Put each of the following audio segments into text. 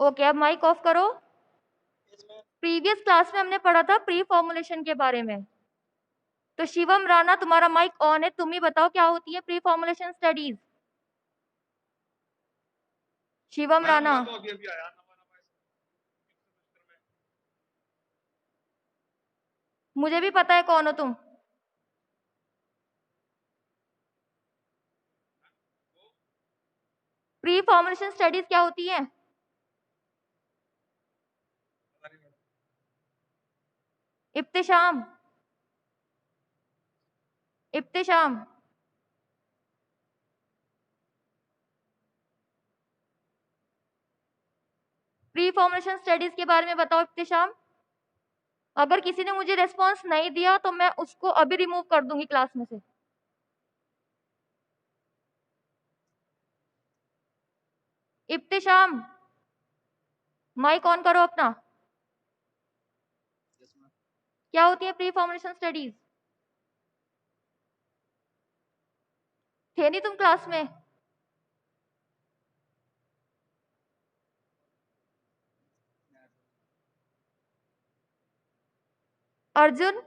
Okay, अब mic off करो। Previous class में हमने पढ़ा था प्री फॉर्मुलेशन के बारे में। तो शिवम राणा, तुम्हारा माइक ऑन है, तुम ही बताओ क्या होती है pre formulation studies. Shivam Rana. मुझे भी पता है कौन हो तुम। प्री फॉर्मुलेशन स्टडीज क्या होती है? इब्तिशाम, इब्तिशाम। प्री फॉर्मुलेशन स्टडीज के बारे में बताओ इब्तिशाम। अगर किसी ने मुझे रेस्पॉन्स नहीं दिया तो मैं उसको अभी रिमूव कर दूंगी क्लास में से। इब्तिशाम, माइक ऑन करो अपना। क्या होती है प्री फॉर्मुलेशन स्टडीज? थे नहीं तुम क्लास में? अर्जुन,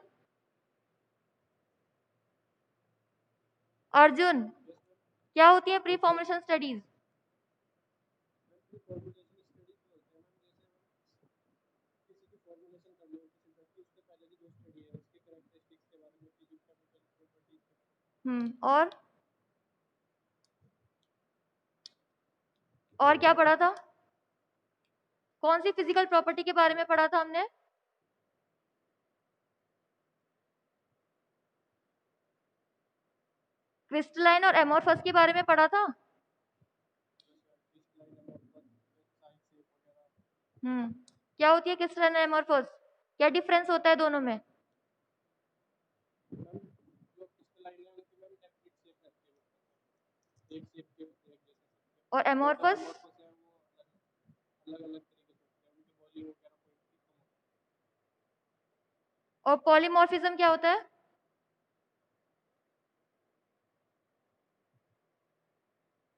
अर्जुन, क्या होती है प्री फॉर्मुलेशन स्टडीज? और क्या पढ़ा था? कौन सी फिजिकल प्रॉपर्टी के बारे में पढ़ा था हमने? क्रिस्टलाइन और एमोर्फस के बारे में पढ़ा था। क्या होती है क्रिस्टलाइन और एमोर्फस? क्या डिफरेंस होता है दोनों में? और एमोर्फस? और पॉलीमॉर्फिज्म क्या होता है?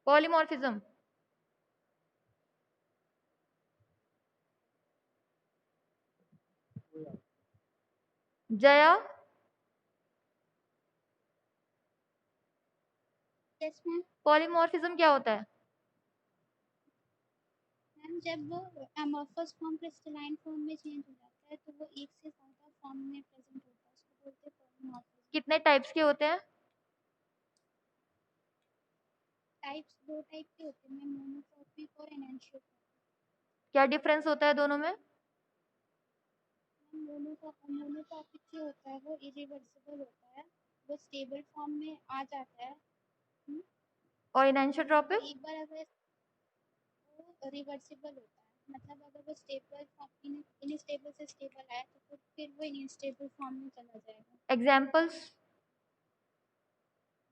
Polymorphism. Jaya. Yes ma'am. Polymorphism क्या होता है? मैम जब वो एमोर्फस फॉर्म क्रिस्टलाइन फॉर्म में चेंज हो जाता है तो वो एक से ज्यादा फॉर्म में प्रेजेंट होता है, उसको बोलते हैं पॉलीमॉर्फिज्म। कितने टाइप्स के होते हैं? टाइप्स दो टाइप के होते हैं मैम, मोनोटॉपिक और एनेंशियोटॉपिक। क्या डिफरेंस होता है दोनों में? मोनोटॉपिक जो होता है वो इरिवर्सिबल होता है, वो स्टेबल फॉर्म में आ जाता है। और एनेंशियोट्रॉपिक? एक बार अगर वो रिवर्सिबल होता है, मतलब अगर वो स्टेबल फॉर्म इनस्टेबल से स्टेबल आए तो फिर वो इनस्टेबल फॉर्म में चला जाएगा। एग्जाम्पल्स?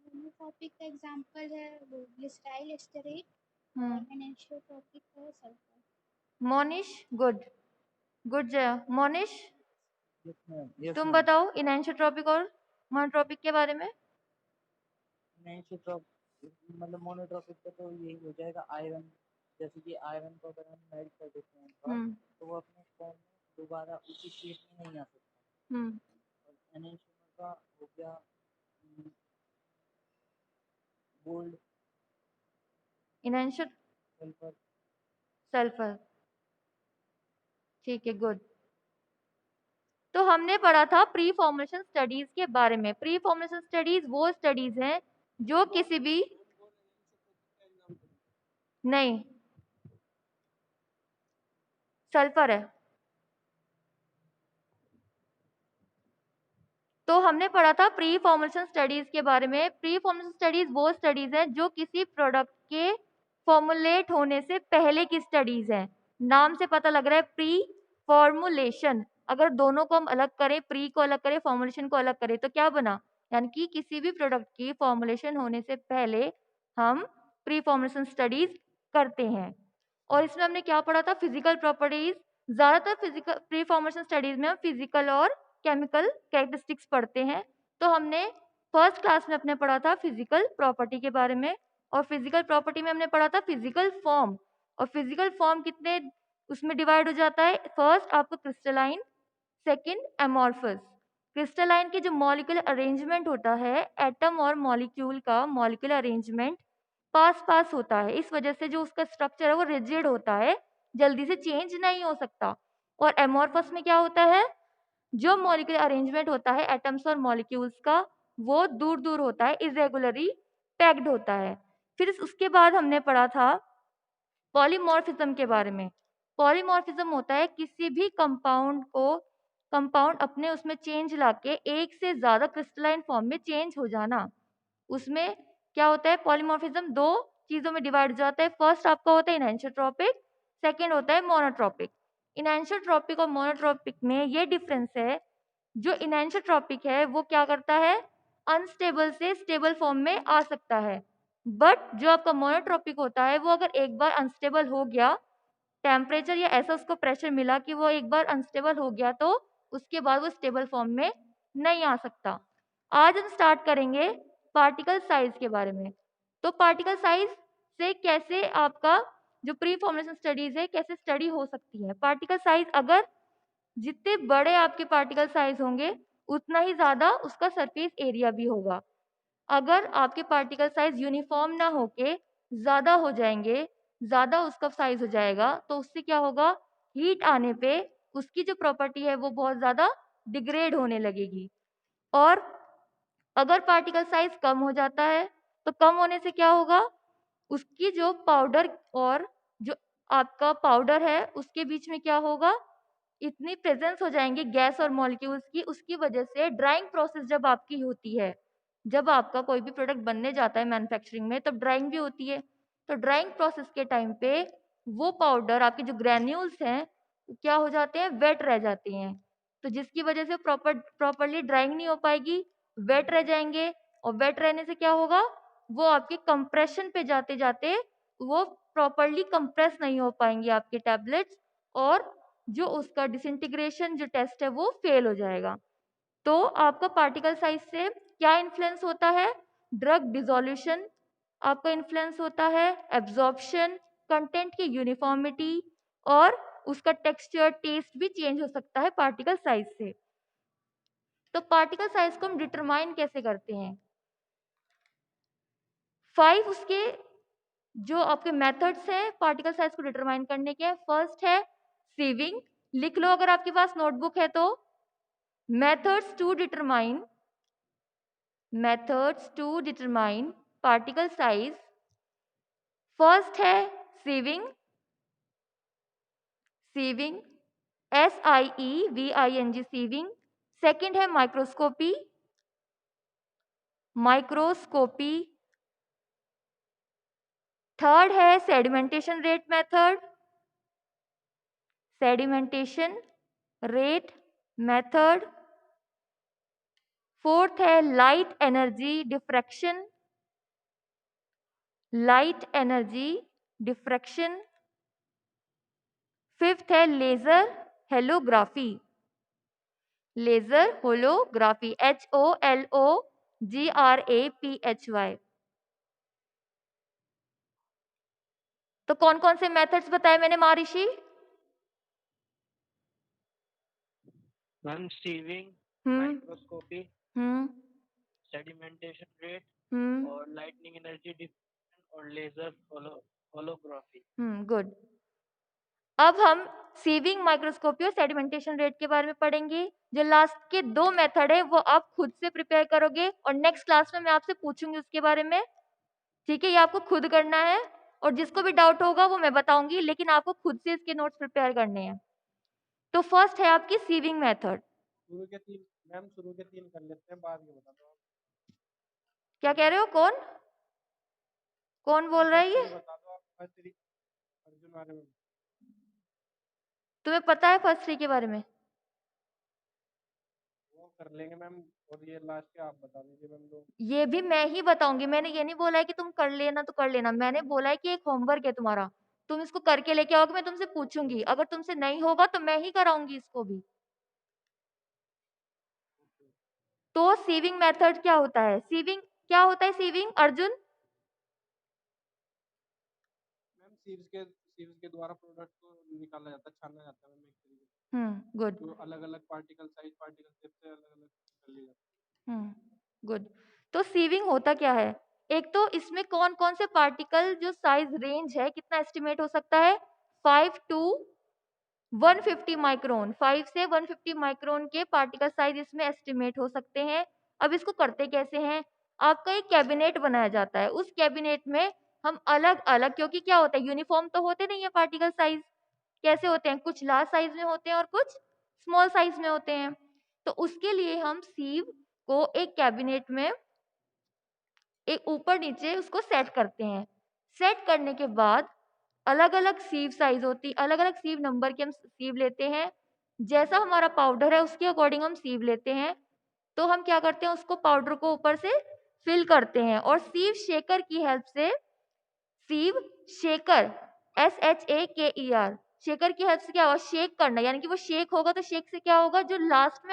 मोनोटॉपिक का एग्जांपल है वो ग्लिसराइल एस्टरेट और एनेंशियोटॉपिक है sulphur. Monish, good, good Jaya. Monish, yes ma'am, yes तुम मैम। बताओ इनएंशियोट्रॉपिक और मोनोट्रॉपिक के बारे में। मतलब मोनोट्रॉपिक का तो यही हो जाएगा आयरन, जैसे कि आयरन को अगर हम मेल्ट कर देते हैं एक बार, तो वो अपने फॉर्म में दोबारा उसी शेप में नहीं आ सकता। और एनेंशियोmer का हो गया गोल्ड, इनएंशियो सल्फर। सल्फर, ठीक है, गुड। तो हमने पढ़ा था प्री फॉर्मुलेशन स्टडीज के बारे में। प्री फॉर्मुलेशन स्टडीज वो स्टडीज हैं जो किसी भी, नहीं, सल्फर है। तो हमने पढ़ा था प्री फॉर्मुलेशन स्टडीज के बारे में। प्री फॉर्मुलेशन स्टडीज वो स्टडीज हैं जो किसी प्रोडक्ट के फॉर्मुलेट होने से पहले की स्टडीज हैं। नाम से पता लग रहा है प्री फॉर्मुलेशन। अगर दोनों को हम अलग करें, प्री को अलग करें, फॉर्मुलेशन को अलग करें, तो क्या बना? यानी कि किसी भी प्रोडक्ट की फॉर्मुलेशन होने से पहले हम प्री फॉर्मुलेशन स्टडीज करते हैं। और इसमें हमने क्या पढ़ा था? Physical properties. ज्यादातर फिजिकल प्री फॉर्मुलेशन स्टडीज में हम फिजिकल और केमिकल कैरेक्टरिस्टिक्स पढ़ते हैं। तो हमने फर्स्ट क्लास में अपने पढ़ा था फिजिकल प्रॉपर्टी के बारे में। और फिजिकल प्रॉपर्टी में हमने पढ़ा था फिजिकल फॉर्म। और फिजिकल फॉर्म कितने उसमें डिवाइड हो जाता है, फर्स्ट आपका क्रिस्टलाइन, सेकंड एमॉर्फस। क्रिस्टलाइन की जो मॉलिक्यूलर अरेंजमेंट होता है, एटम और मॉलिक्यूल का मॉलिक्यूलर अरेंजमेंट पास पास होता है, इस वजह से जो उसका स्ट्रक्चर है वो रिजिड होता है, जल्दी से चेंज नहीं हो सकता। और एमॉर्फस में क्या होता है, जो मॉलिक्यूलर अरेंजमेंट होता है एटम्स और मॉलिक्यूल्स का, वो दूर दूर होता है, इरेगुलरली पैक्ड होता है। फिर उसके बाद हमने पढ़ा था पॉलीमॉर्फिज्म के बारे में। पॉलीमॉर्फिज्म होता है किसी भी कंपाउंड अपने उसमें चेंज लाके एक से ज्यादा क्रिस्टलाइन फॉर्म में चेंज हो जाना। उसमें क्या होता है, पॉलीमॉर्फिज्म दो चीजों में डिवाइड हो जाता है। फर्स्ट आपका होता है इनैनिसोट्रॉपिक, सेकंड होता है मोनोट्रॉपिक। इनैनिसोट्रॉपिक और मोनोट्रॉपिक में ये डिफरेंस है, जो इनैनिसोट्रॉपिक है वो क्या करता है, अनस्टेबल से स्टेबल फॉर्म में आ सकता है। बट जो आपका मोनोट्रॉपिक होता है वो अगर एक बार अनस्टेबल हो गया, टेम्परेचर या ऐसा उसको प्रेशर मिला कि वो एक बार अनस्टेबल हो गया, तो उसके बाद वो स्टेबल फॉर्म में नहीं आ सकता। आज हम स्टार्ट करेंगे पार्टिकल साइज के बारे में। तो पार्टिकल साइज से कैसे आपका जो प्री फॉर्मुलेशन स्टडीज है कैसे स्टडी हो सकती है। पार्टिकल साइज, अगर जितने बड़े आपके पार्टिकल साइज होंगे उतना ही ज्यादा उसका सरफेस एरिया भी होगा। अगर आपके पार्टिकल साइज यूनिफॉर्म ना होके ज्यादा हो जाएंगे, ज्यादा उसका साइज हो जाएगा, तो उससे क्या होगा, हीट आने पे उसकी जो प्रॉपर्टी है वो बहुत ज्यादा डिग्रेड होने लगेगी। और अगर पार्टिकल साइज कम हो जाता है तो कम होने से क्या होगा, उसकी जो पाउडर और जो आपका पाउडर है उसके बीच में क्या होगा, इतनी प्रेजेंस हो जाएंगे गैस और मॉलिक्यूल्स की, उसकी वजह से ड्राइंग प्रोसेस जब आपकी होती है, जब आपका कोई भी प्रोडक्ट बनने जाता है मैन्युफैक्चरिंग में, तब ड्राइंग भी होती है। तो ड्राइंग प्रोसेस के टाइम पे वो पाउडर, आपके जो ग्रैन्यूल्स हैं, क्या हो जाते हैं, वेट रह जाते हैं। तो जिसकी वजह से प्रॉपरली ड्राइंग नहीं हो पाएगी, वेट रह जाएंगे। और वेट रहने से क्या होगा, वो आपके कंप्रेशन पे जाते जाते वो प्रॉपरली कंप्रेस नहीं हो पाएंगे आपके टैबलेट्स, और जो उसका डिसइंटीग्रेशन जो टेस्ट है वो फेल हो जाएगा। तो आपका पार्टिकल साइज से क्या इन्फ्लुएंस होता है, ड्रग डिसोल्यूशन आपका इन्फ्लुएंस होता है, एब्जॉर्प्शन, कंटेंट की यूनिफॉर्मिटी, और उसका टेक्सचर टेस्ट भी चेंज हो सकता है पार्टिकल साइज से। तो पार्टिकल साइज को हम डिटरमाइन कैसे करते हैं, 5 उसके जो आपके मेथड्स हैं पार्टिकल साइज को डिटरमाइन करने के। फर्स्ट है सीविंग, लिख लो अगर आपके पास नोटबुक है तो। methods to determine particle size, first है sieving SIEVING sieving, सेकंड है माइक्रोस्कोपी, थर्ड है सेडिमेंटेशन रेट मेथड, फोर्थ है लाइट एनर्जी डिफ्रैक्शन, फिफ्थ है लेजर होलोग्राफी HOLOGRAPHY। तो कौन कौन से मेथड्स बताए मैंने Maharshi? Ma'am sieving, microscopy, sedimentation rate और लाइटनिंग एनर्जी डिफ्रैक्शन और लेजर होलोग्राफी। गुड। अब हम सीविंग, माइक्रोस्कोपी और सेडिमेंटेशन रेट के बारे में पढ़ेंगे। जो लास्ट के 2 मेथड है वो आप खुद से प्रिपेयर करोगे, और नेक्स्ट क्लास में मैं आपसे पूछूंगी उसके बारे में, ठीक है? ये आपको खुद करना है, और जिसको भी डाउट होगा वो मैं बताऊंगी, लेकिन आपको खुद से इसके नोट्स प्रिपेयर करने हैं। तो फर्स्ट है आपकी सीविंग मेथड। शुरू के 3 कर लेते हैं, बाद में बता दो। क्या कह रहे हो, कौन बोल रहा है ये? बता दो आप अर्जुन बारे में। तुम्हें पता है फर्स्ट 3 के बारे में? वो कर लेंगे मैम, और ये लास्ट के आप बता दीजिए मैम। दो ये भी मैं ही बताऊंगी, मैंने ये नहीं बोला है कि तुम कर लेना तो कर लेना, मैंने बोला है कि एक होमवर्क है तुम्हारा, तुम इसको करके लेके आओगे, मैं तुमसे पूछूंगी, अगर तुमसे नहीं होगा तो मैं ही कराऊंगी इसको भी। तो सीविंग मेथड क्या होता है, सीविंग अर्जुन? मैम सीव्स के सीव्स के द्वारा प्रोडक्ट को निकाला जाता है, छाना जाता है एक तरीके से, गुड जो अलग अलग पार्टिकल साइज, पार्टिकल शेप से अलग अलग कर लिया जाता है। गुड। तो सीविंग होता क्या है? एक तो इसमें कौन कौन से पार्टिकल जो साइज रेंज है कितना एस्टिमेट हो सकता है? 5 टू 150 माइक्रोन, 5 से 150 माइक्रोन के पार्टिकल साइज इसमें एस्टिमेट हो सकते हैं। अब इसको करते कैसे हैं? आपका एक कैबिनेट बनाया जाता है, उस कैबिनेट में हम अलग अलग, क्योंकि क्या होता है यूनिफॉर्म तो होते नहीं है पार्टिकल साइज, कैसे होते हैं, कुछ लार्ज साइज में होते हैं और कुछ स्मॉल साइज में होते हैं। तो उसके लिए हम सीव को एक कैबिनेट में एक ऊपर नीचे उसको सेट करते हैं। सेट करने के बाद अलग अलग सीव साइज होती, अलग अलग सीव नंबर के हम सीव लेते हैं। जैसा हमारा पाउडर है उसके अकॉर्डिंग हम सीव लेते हैं। तो हम क्या करते हैं, उसको पाउडर को ऊपर से फिल करते हैं और सीव शेकर की हेल्प से, सीव शेकर SHAKER, शेकर की हेल्प से क्या होगा, शेक करना, यानी कि वो शेक होगा तो शेक से क्या होगा, जो लास्ट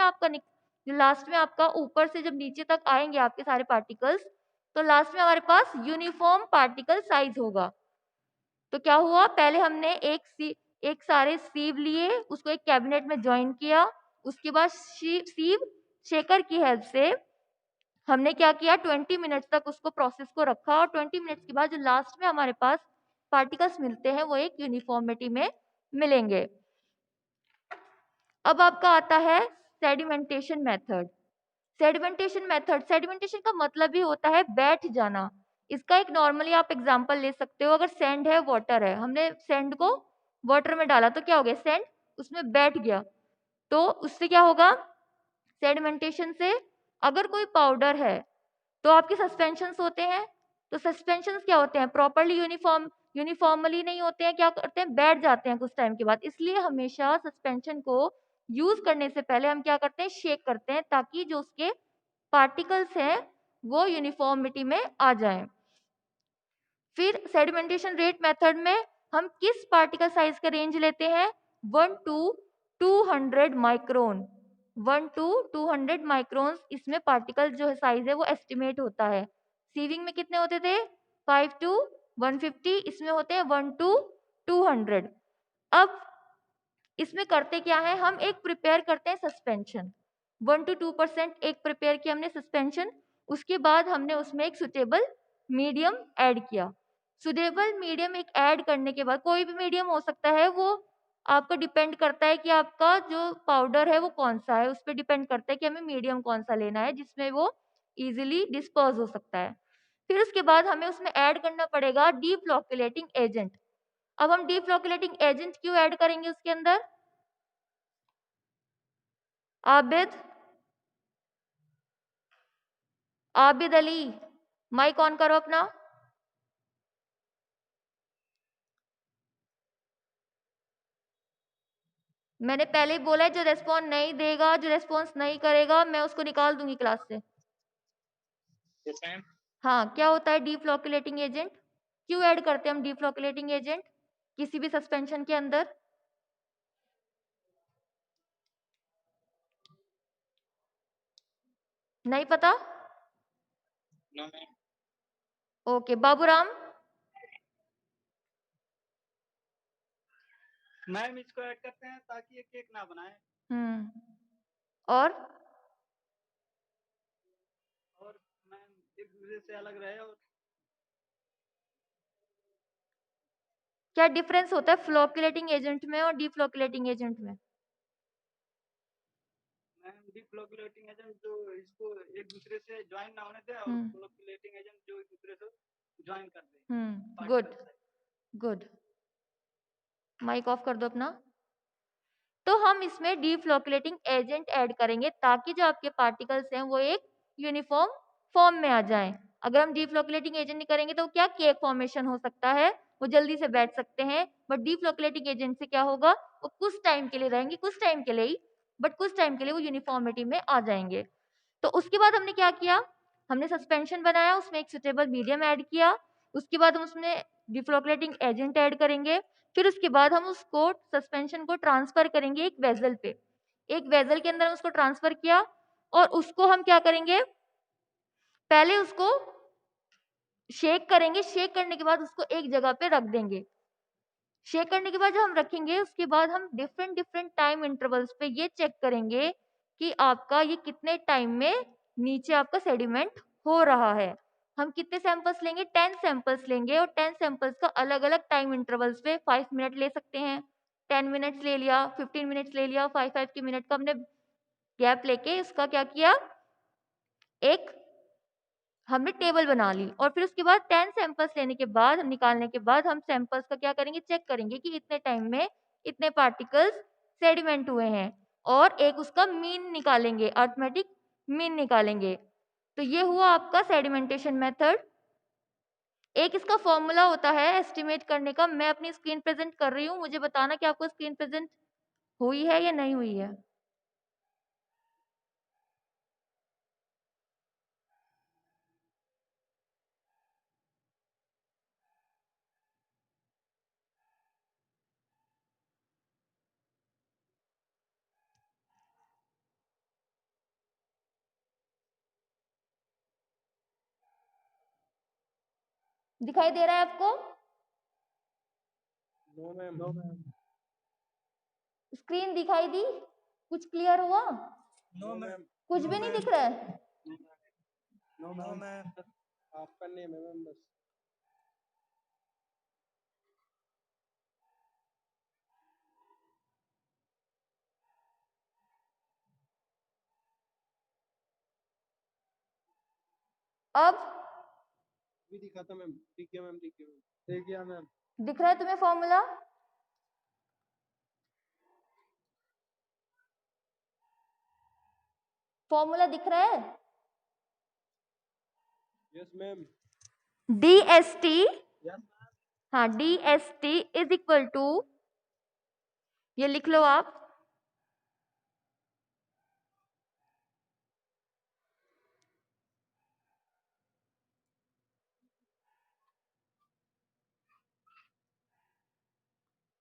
में आपका ऊपर से जब नीचे तक आएंगे आपके सारे पार्टिकल्स, तो लास्ट में हमारे पास यूनिफॉर्म पार्टिकल साइज होगा। तो क्या हुआ, पहले हमने एक सारे सीव लिए, उसको एक कैबिनेट में ज्वाइन किया, उसके बाद सीव शेकर की हेल्प से हमने क्या किया, 20 मिनट्स तक उसको प्रोसेस को रखा और 20 मिनट्स के बाद जो लास्ट में हमारे पास पार्टिकल्स मिलते हैं वो एक यूनिफॉर्मिटी में मिलेंगे। अब आपका आता है सेडिमेंटेशन मेथड। सेडिमेंटेशन का मतलब ही होता है बैठ जाना। इसका एक नॉर्मली आप एग्जांपल ले सकते हो, अगर सैंड है, वाटर है, हमने सैंड को वाटर में डाला तो क्या हो गया, सैंड उसमें बैठ गया। तो उससे क्या होगा, सेडिमेंटेशन से, अगर कोई पाउडर है तो आपके सस्पेंशंस होते हैं, तो सस्पेंशंस क्या होते हैं, प्रॉपर्ली यूनिफॉर्मली नहीं होते हैं, क्या करते हैं, बैठ जाते हैं कुछ टाइम के बाद। इसलिए हमेशा सस्पेंशन को यूज करने से पहले हम क्या करते हैं, शेक करते हैं, ताकि जो उसके पार्टिकल्स हैं वो यूनिफॉर्मिटी में आ जाएं। फिर सेडिमेंटेशन रेट मेथड में हम किस पार्टिकल साइज का रेंज लेते हैं, 1 टू 200 माइक्रोन, 1 टू 200 माइक्रोन इसमें पार्टिकल जो साइज है वो एस्टिमेट होता है। सीविंग में कितने होते थे, 5 टू 150, इसमें होते हैं 1 टू 200। अब इसमें करते क्या है, हम एक प्रिपेयर करते हैं सस्पेंशन, 1 टू 2% एक प्रिपेयर किया हमने सस्पेंशन, उसके बाद हमने उसमें एक सुटेबल मीडियम ऐड किया। सुटेबल मीडियम एक ऐड करने के बाद, कोई भी मीडियम हो सकता है, वो आपका डिपेंड करता है कि आपका जो पाउडर है वो कौन सा है, उस पर डिपेंड करता है कि हमें मीडियम कौन सा लेना है जिसमें वो इजीली डिस्पर्स हो सकता है। फिर उसके बाद हमें उसमें ऐड करना पड़ेगा डीफ्लोकुलेटिंग एजेंट। अब हम डीफ्लोकुलेटिंग एजेंट क्यों ऐड करेंगे उसके अंदर, आबिद अली, माइक ऑन करो अपना। मैंने पहले ही बोला है, जो रेस्पॉन्स नहीं देगा, जो रेस्पॉन्स नहीं करेगा, मैं उसको निकाल दूंगी क्लास से। हाँ, क्या होता है डीफ्लोकुलेटिंग एजेंट, क्यों ऐड करते हैं हम डीफ्लोकुलेटिंग एजेंट किसी भी सस्पेंशन के अंदर, नहीं पता? ओके, बाबूराम। मैम इसको ऐड करते हैं ताकि ये केक ना बनाए। और मैम एक दूसरे से अलग रहे। और क्या डिफरेंस होता है फ्लोकुलेटिंग एजेंट में और डीफ्लोकुलेटिंग एजेंट में? मैम डीफ्लोकुलेटिंग एजेंट जो इसको एक दूसरे से ज्वाइन ना होने दे, और फ्लोकुलेटिंग एजेंट जो एक दूसरे से ज्वाइन कर दे। गुड गुड, माइक ऑफ कर दो अपना। तो हम इसमें डीफ्लोकुलेटिंग एजेंट ऐड करेंगे ताकि जो आपके पार्टिकल्स हैं वो एक यूनिफॉर्म फॉर्म में आ जाएं। अगर हम डीफ्लोकुलेटिंग एजेंट नहीं करेंगे तो क्या केक फॉर्मेशन हो सकता है, वो जल्दी से बैठ सकते हैं। बट डीफ्लोकुलेटिंग एजेंट से क्या होगा, वो कुछ टाइम के लिए रहेंगे, कुछ टाइम के लिए ही, बट कुछ टाइम के लिए वो यूनिफॉर्मिटी में आ जाएंगे। तो उसके बाद हमने क्या किया, हमने सस्पेंशन बनाया, उसमें एक सुटेबल मीडियम ऐड किया, उसके बाद हम उसमें डीफ्लोकुलेटिंग एजेंट ऐड करेंगे, फिर उसके बाद हम उसको सस्पेंशन को ट्रांसफर करेंगे एक वेजल पे, एक वेजल के अंदर उसको ट्रांसफर किया और उसको हम क्या करेंगे, पहले उसको शेक करेंगे, शेक करने के बाद उसको एक जगह पे रख देंगे। शेक करने के बाद जब हम रखेंगे उसके बाद हम डिफरेंट डिफरेंट टाइम इंटरवल्स पे ये चेक करेंगे कि आपका ये कितने टाइम में नीचे आपका सेडिमेंट हो रहा है। हम कितने सैंपल्स लेंगे? 10 सैंपल्स लेंगे और 10 सैंपल्स का अलग अलग टाइम इंटरवल्स पे 5 मिनट ले सकते हैं, 10 मिनट्स ले लिया, 15 मिनट्स ले लिया, 5 की मिनट का हमने गैप लेके इसका क्या किया, एक हमने टेबल बना ली। और फिर उसके बाद 10 सैंपल्स लेने के बाद निकालने के बाद हम सैंपल्स का क्या करेंगे, चेक करेंगे कि इतने टाइम में इतने पार्टिकल्स सेडिमेंट हुए हैं और एक उसका मीन निकालेंगे, अर्थमेटिक मीन निकालेंगे। तो ये हुआ आपका सेडिमेंटेशन मेथड। एक इसका फॉर्मूला होता है एस्टिमेट करने का, मैं अपनी स्क्रीन प्रेजेंट कर रही हूँ, मुझे बताना कि आपको स्क्रीन प्रेजेंट हुई है या नहीं हुई है। दिखाई दे रहा है आपको? No ma'am, no ma'am. Screen दिखाई दी? कुछ क्लियर हुआ? नो मैम, कुछ भी नहीं दिख रहा है? No ma'am. आपका नेम है मैम बस। अब भी दिखा था मैम, ठीक है मैम, ठीक है मैम, ठीक है मैम। दिख रहा है तुम्हें फॉर्मूला? फॉर्मूला दिख रहा है? Yes ma'am. DST, yes. हाँ DST इज इक्वल टू, ये लिख लो आप,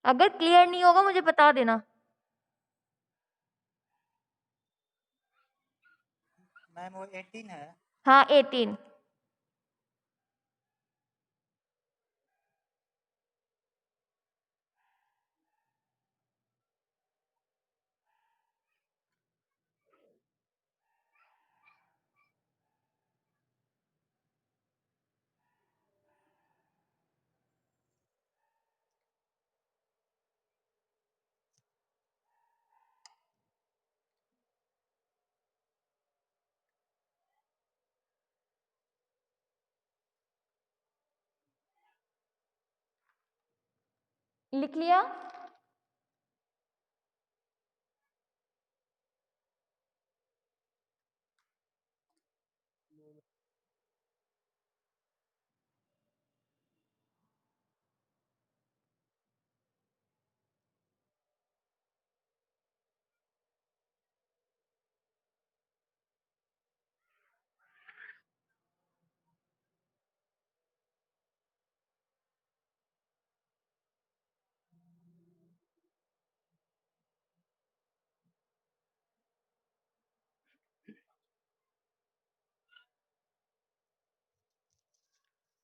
अगर क्लियर नहीं होगा मुझे बता देना। मैम वो 18 है। हाँ 18। लिख लिया?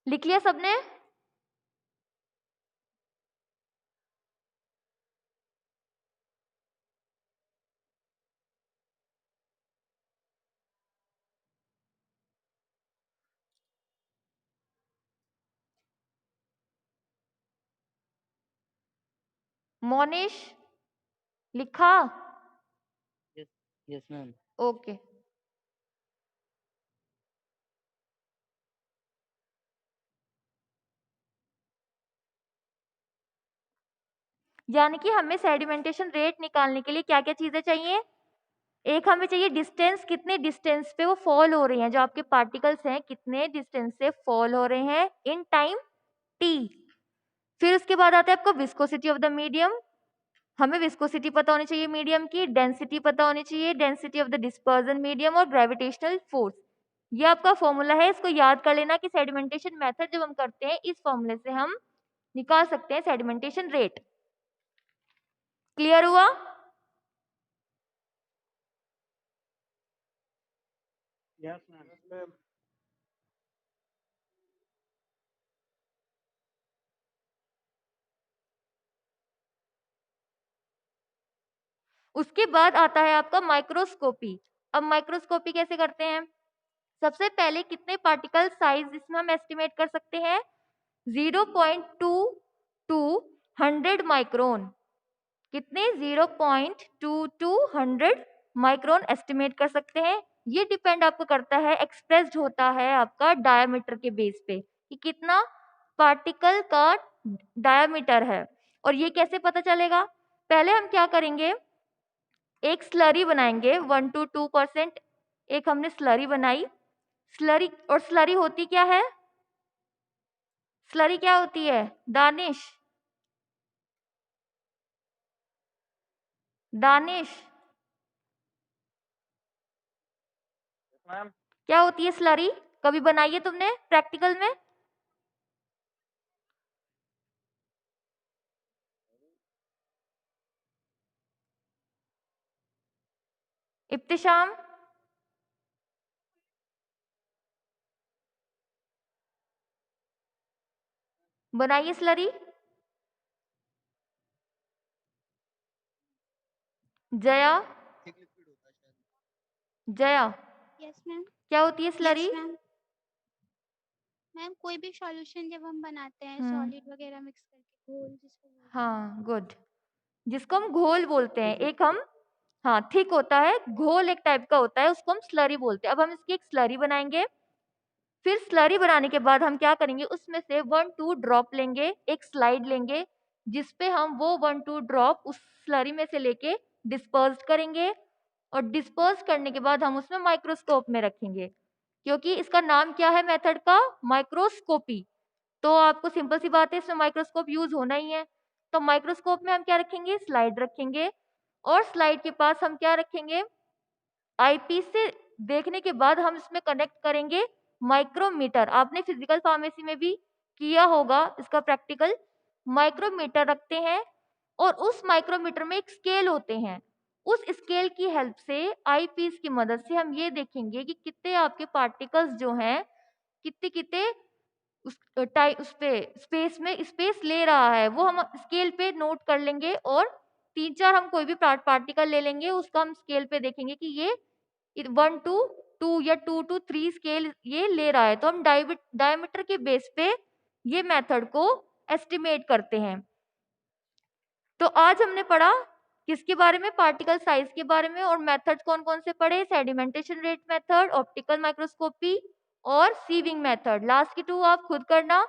लिख लिया सबने? मोनिश लिखा? Yes, yes ma'am. ओके। यानी कि हमें सेडिमेंटेशन रेट निकालने के लिए क्या क्या चीजें चाहिए? एक हमें चाहिए डिस्टेंस, कितने डिस्टेंस पे वो फॉल हो रही हैं, जो आपके पार्टिकल्स हैं कितने डिस्टेंस से फॉल हो रहे हैं इन टाइम t। फिर उसके बाद आता है आपको विस्कोसिटी ऑफ द मीडियम, हमें विस्कोसिटी पता होनी चाहिए मीडियम की, डेंसिटी पता होनी चाहिए, density of the dispersion medium और ग्रेविटेशनल फोर्स। ये आपका फॉर्मूला है, इसको याद कर लेना कि सेडिमेंटेशन मेथड जब हम करते हैं इस फॉर्मूले से हम निकाल सकते हैं सेडिमेंटेशन रेट। क्लियर हुआ? Yes ma'am, yes ma'am. उसके बाद आता है आपका माइक्रोस्कोपी। अब माइक्रोस्कोपी कैसे करते हैं? सबसे पहले कितने पार्टिकल साइज इसमें हम एस्टिमेट कर सकते हैं? 0.2 टू 100 माइक्रोन। कितने? 0.2 टू 100 माइक्रोन एस्टिमेट कर सकते हैं। ये डिपेंड आपको करता है, एक्सप्रेस्ड होता है आपका डायमीटर के बेस पे कि कितना पार्टिकल का डायमीटर है। और ये कैसे पता चलेगा? पहले हम क्या करेंगे, एक स्लरी बनाएंगे 1 to 2%। एक हमने स्लरी बनाई, स्लरी, और स्लरी होती क्या है? स्लरी क्या होती है दानिश? दानिश मैम क्या होती है स्लरी? कभी बनाई है तुमने प्रैक्टिकल में? इब्तिशाम, बनाइए slurry. Jaya, Jaya yes ma'am. क्या होती है स्लरी? मैम मैम कोई भी सॉल्यूशन जब हम बनाते हैं सॉलिड वगैरह मिक्स करके घोल जिसको बोलते हैं। हाँ, गुड। जिसको हम घोल बोलते हैं, एक हम, हाँ थिक होता है, घोल एक टाइप का होता है, उसको हम स्लरी बोलते हैं। अब हम इसकी एक स्लरी बनाएंगे। फिर स्लरी बनाने के बाद हम क्या करेंगे, उसमें से 1-2 ड्रॉप लेंगे, एक स्लाइड लेंगे जिसपे हम वो 1-2 ड्रॉप उस स्लरी में से लेके डिस्पर्स करेंगे। और डिस्पर्स करने के बाद हम उसमें माइक्रोस्कोप में रखेंगे, क्योंकि इसका नाम क्या है मेथड का? माइक्रोस्कोपी। तो आपको सिंपल सी बात है, इसमें माइक्रोस्कोप यूज होना ही है। तो माइक्रोस्कोप में हम क्या रखेंगे? स्लाइड रखेंगे। और स्लाइड के पास हम क्या रखेंगे? आईपीस से देखने के बाद हम इसमें कनेक्ट करेंगे माइक्रोमीटर। आपने फिजिकल फार्मेसी में भी किया होगा इसका प्रैक्टिकल। माइक्रोमीटर रखते हैं और उस माइक्रोमीटर में एक स्केल होते हैं। उस स्केल की हेल्प से आईपीस की मदद से हम ये देखेंगे कि कितने आपके पार्टिकल्स जो हैं, कितने कितने उस पे स्पेस में स्पेस ले रहा है, वो हम स्केल पे नोट कर लेंगे। और 3-4 हम कोई भी पार्टिकल ले लेंगे, उसका हम स्केल पे देखेंगे कि ये 1 to 2 या 2 to 3 स्केल ये ले रहा है। तो हम डायमीटर के बेस पे ये मेथड को एस्टिमेट करते हैं। तो आज हमने पढ़ा किसके बारे में? पार्टिकल साइज के बारे में। और मेथड कौन कौन से पढ़े? Sedimentation rate method, optical microscopy और सीविंग मेथड। लास्ट की 2 आप खुद करना,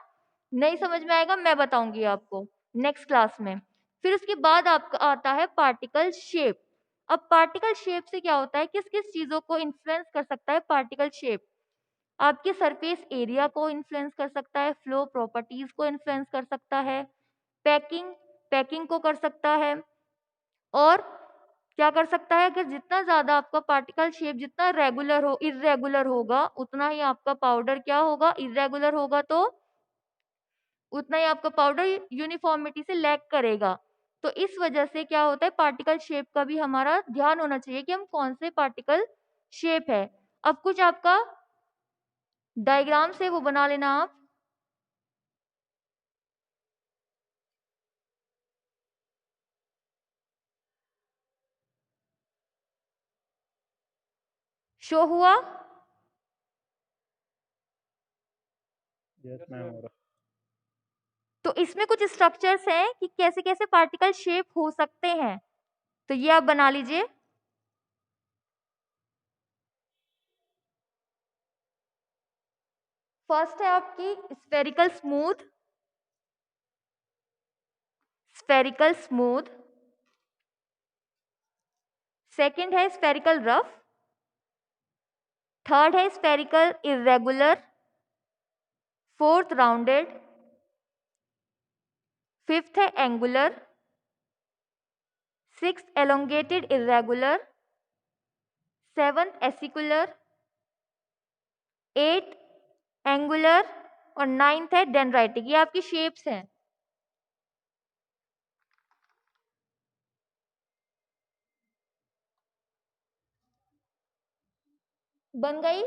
नहीं समझ में आएगा मैं बताऊंगी आपको नेक्स्ट क्लास में। फिर उसके बाद आपका आता है पार्टिकल शेप। अब पार्टिकल शेप से क्या होता है, किस किस चीजों को इन्फ्लुएंस कर सकता है पार्टिकल शेप? आपके सरफेस एरिया को इन्फ्लुएंस कर सकता है, फ्लो प्रॉपर्टीज को इन्फ्लुएंस कर सकता है, पैकिंग पैकिंग को कर सकता है। और क्या कर सकता है, अगर जितना ज्यादा आपका पार्टिकल शेप जितना रेगुलर हो, इरेगुलर होगा उतना ही आपका पाउडर क्या होगा? इरेगुलर होगा, तो उतना ही आपका पाउडर यूनिफॉर्मिटी से लैग करेगा। तो इस वजह से क्या होता है, पार्टिकल शेप का भी हमारा ध्यान होना चाहिए कि हम कौन से पार्टिकल शेप है। अब कुछ आपका डायग्राम से वो बना लेना आप। शो हुआ? Yes ma'am. तो इसमें कुछ स्ट्रक्चर्स हैं कि कैसे कैसे पार्टिकल शेप हो सकते हैं, तो ये आप बना लीजिए। फर्स्ट है आपकी spherical smooth, spherical smooth. Second है स्फेरिकल रफ। थर्ड है spherical irregular. Fourth rounded. Fifth है angular. Six elongated irregular. Seventh acicular. Eight angular. और नाइन्थ है डेंड्राइटिक। ये आपकी शेप्स हैं। बन गई?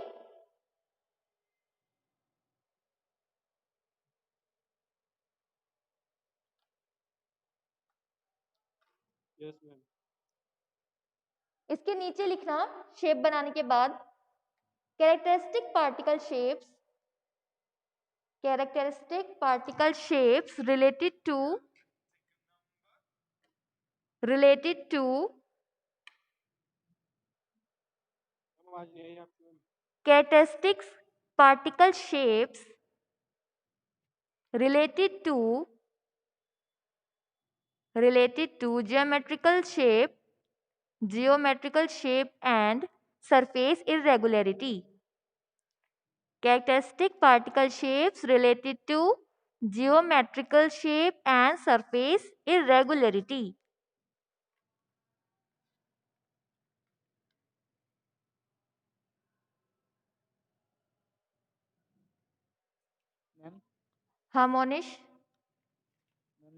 Yes ma'am. इसके नीचे लिखना शेप बनाने के बाद characteristic particle shapes related to आवाज नहीं आई आपकी ma'am. characteristics particle shapes related to geometrical shape and surface irregularity. Characteristic particle shapes related to geometrical shape and surface irregularity. Ma'am हाँ मोनिश,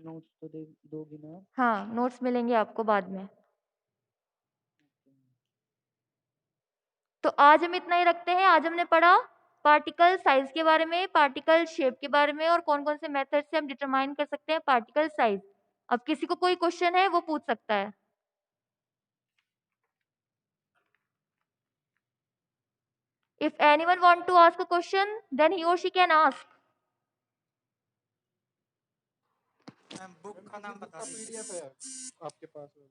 नोट्स तो दोगी ना? हाँ नोट्स मिलेंगे आपको बाद में। तो आज हम इतना ही रखते हैं। आज हमने पढ़ा पार्टिकल साइज के बारे में, पार्टिकल शेप के बारे में और कौन कौन से मेथड से हम डिटरमाइन कर सकते हैं पार्टिकल साइज। अब किसी को कोई क्वेश्चन है वो पूछ सकता है। If anyone want to ask a question, then he or she can ask. Ma'am book का नाम बता दीजिए। पीडीएफ है आपके पास मैम?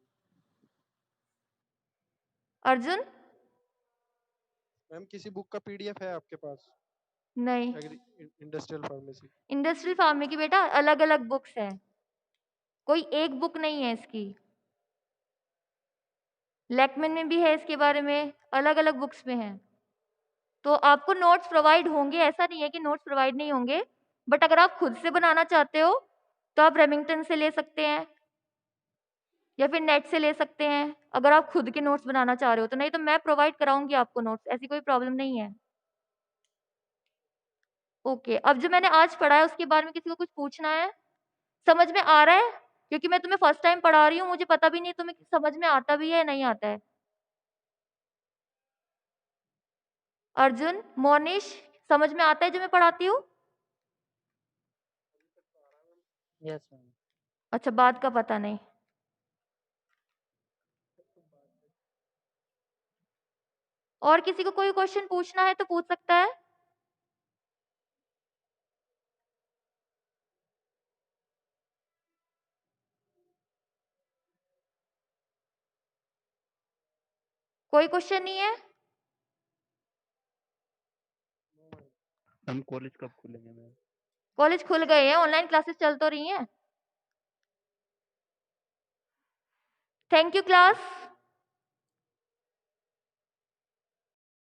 अर्जुन? मैम किसी बुक का पीडीएफ है आपके पास? नहीं, इंडस्ट्रियल फार्मेसी। इंडस्ट्रियल फार्मे की बेटा अलग अलग बुक्स हैं, कोई एक बुक नहीं है इसकी। लैकमेन में भी है इसके बारे में, अलग अलग बुक्स में है। तो आपको नोट्स प्रोवाइड होंगे, ऐसा नहीं है कि नोट्स प्रोवाइड नहीं होंगे, बट अगर आप खुद से बनाना चाहते हो तो आप रेमिंगटन से ले सकते हैं या फिर नेट से ले सकते हैं, अगर आप खुद के नोट्स बनाना चाह रहे हो तो। नहीं तो मैं प्रोवाइड कराऊंगी आपको नोट्स, ऐसी कोई प्रॉब्लम नहीं है। ओके, अब जो मैंने आज पढ़ा है उसके बारे में किसी को कुछ पूछना है? समझ में आ रहा है? क्योंकि मैं तुम्हें फर्स्ट टाइम पढ़ा रही हूँ, मुझे पता भी नहीं तुम्हें समझ में आता भी है या नहीं आता है। अर्जुन, मोनिश, समझ में आता है जो मैं पढ़ाती हूँ? Yes ma'am. अच्छा, बात का पता नहीं। और किसी को कोई क्वेश्चन पूछना है तो पूछ सकता है। कोई क्वेश्चन नहीं है? हम कॉलेज कब खुलेंगे मैम? कॉलेज खुल गए हैं, ऑनलाइन क्लासेस चल तो रही हैं। Thank you class.